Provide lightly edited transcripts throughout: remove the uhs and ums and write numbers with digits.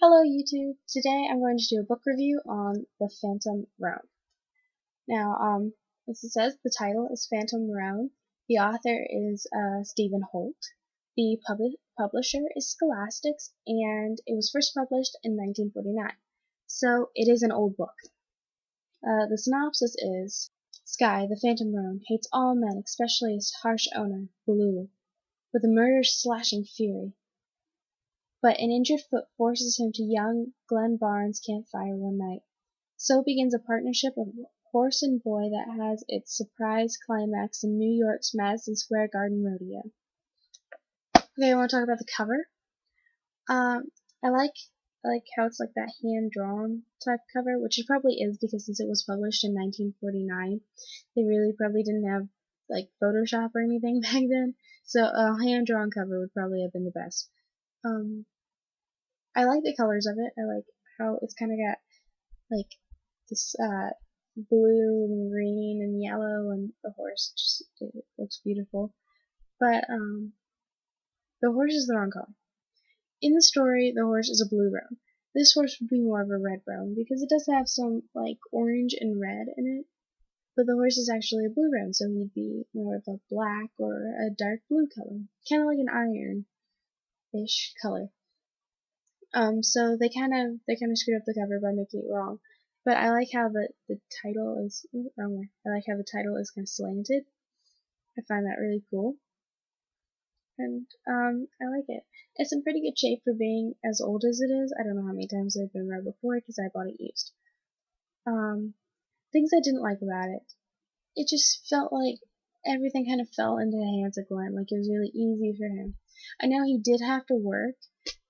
Hello YouTube! Today I'm going to do a book review on the Phantom Roan. Now, as it says, the title is Phantom Roan. The author is Stephen Holt. The publisher is Scholastics, and it was first published in 1949. So it is an old book. The synopsis is: Sky, the Phantom Roan, hates all men, especially his harsh owner, Blue, with a murder-slashing fury. But an injured foot forces him to young Glen Barnes' campfire one night. So begins a partnership of horse and boy that has its surprise climax in New York's Madison Square Garden Rodeo. Okay, I want to talk about the cover. I like how it's like that hand-drawn type cover, which it probably is because since it was published in 1949, they really probably didn't have like Photoshop or anything back then, so a hand-drawn cover would probably have been the best. I like the colors of it. I like how it's kind of got like this blue and green and yellow, and the horse just it looks beautiful. But the horse is the wrong color. In the story, the horse is a blue roan. This horse would be more of a red roan because it does have some like orange and red in it. But the horse is actually a blue roan, so he'd be more of a black or a dark blue color, kind of like an iron-ish color. So they kind of screwed up the cover by making it wrong. But I like how the title is wrong way. I like how the title is kind of slanted. I find that really cool. And I like it. It's in pretty good shape for being as old as it is. I don't know how many times I've been read before because I bought it used. Things I didn't like about it. It just felt like everything kind of fell into the hands of Glenn. Like it was really easy for him. I know he did have to work,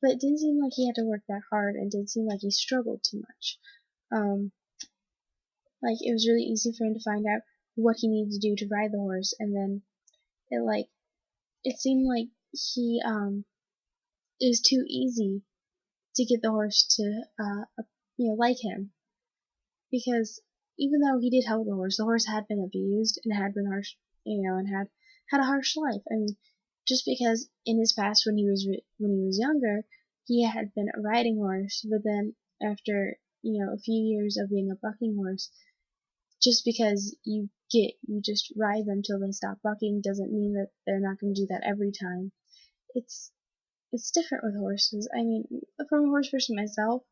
but it didn't seem like he had to work that hard, and didn't seem like he struggled too much. Like it was really easy for him to find out what he needed to do to ride the horse, and then it seemed like he it was too easy to get the horse to like him, because even though he did help the horse had been abused and had been harsh, and had a harsh life. I mean, just because in his past when he was younger, he had been a riding horse, but then after a few years of being a bucking horse, just because you just ride them till they stop bucking doesn't mean that they're not going to do that every time. It's different with horses. I mean, from a horse person myself,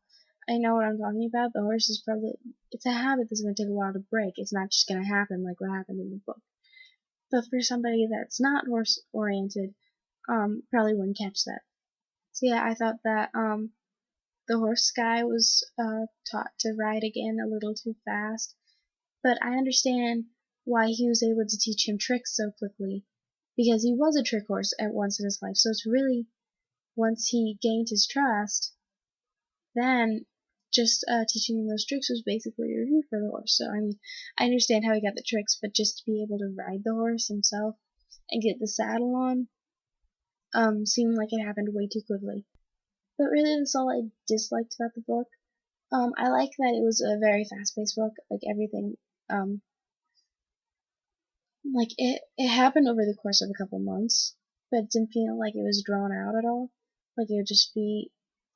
I know what I'm talking about. The horse is it's a habit that's going to take a while to break. It's not just going to happen like what happened in the book. But for somebody that's not horse oriented, probably wouldn't catch that. So yeah, I thought that the horse Sky was taught to ride again a little too fast, but I understand why he was able to teach him tricks so quickly, because he was a trick horse at once in his life. So it's really, once he gained his trust, then just teaching him those tricks was basically a review for the horse. So I mean, I understand how he got the tricks, but just to be able to ride the horse himself and get the saddle on seemed like it happened way too quickly. But really, that's all I disliked about the book. I like that it was a very fast-paced book. Like everything, like it happened over the course of a couple months, but it didn't feel like it was drawn out at all. Like it would just be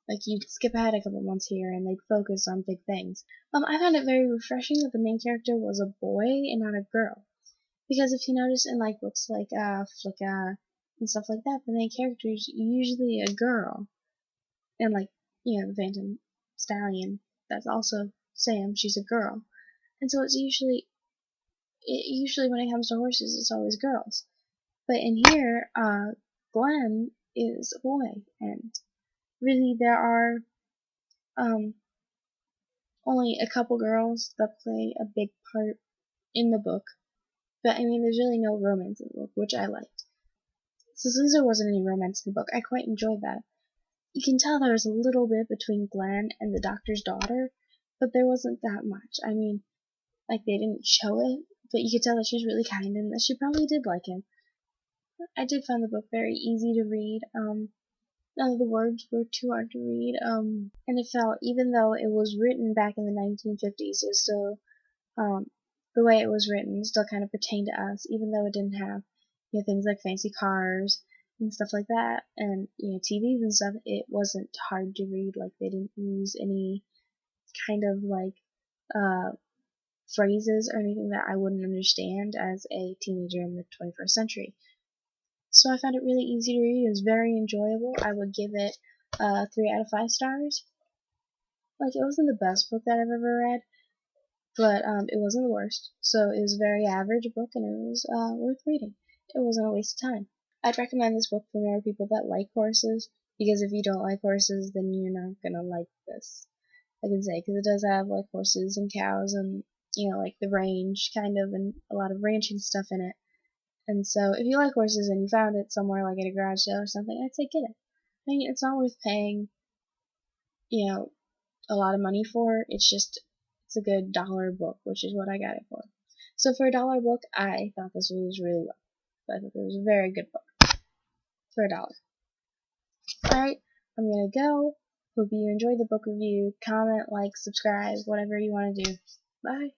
like you'd skip ahead a couple months here and they'd focus on big things. I found it very refreshing that the main character was a boy and not a girl. Because if you notice in like books like Flicka and stuff like that, the main character is usually a girl. And like, the Phantom Stallion, that's also Sam, she's a girl. And so usually when it comes to horses, it's always girls. But in here, Glenn is a boy, and really there are only a couple girls that play a big part in the book. But I mean, there's really no romance in the book, which I liked. So since there wasn't any romance in the book, I quite enjoyed that. You can tell there was a little bit between Glenn and the doctor's daughter, but there wasn't that much. I mean, like they didn't show it, but you could tell that she was really kind and that she probably did like him. I did find the book very easy to read. None of the words were too hard to read. And it felt, even though it was written back in the 1950s, it was still, the way it was written still kind of pertained to us, even though it didn't have, things like fancy cars and stuff like that, and TVs and stuff, it wasn't hard to read. Like they didn't use any kind of like uh, phrases or anything that I wouldn't understand as a teenager in the 21st century. So I found it really easy to read. It was very enjoyable. I would give it 3 out of 5 stars. Like it wasn't the best book that I've ever read, but it wasn't the worst. So it was a very average book, and it was worth reading. It wasn't a waste of time. I'd recommend this book for more people that like horses, because if you don't like horses, then you're not gonna like this. I can say, because it does have like horses and cows and like the range kind of, and a lot of ranching stuff in it. And so if you like horses and you found it somewhere like at a garage sale or something, I'd say get it. I mean, it's not worth paying a lot of money for. It's a good dollar book, which is what I got it for. So for a dollar book, I thought this was really well. I thought it was a very good book for a dollar. Alright, I'm gonna go. Hope you enjoyed the book review. Comment, like, subscribe, whatever you want to do. Bye.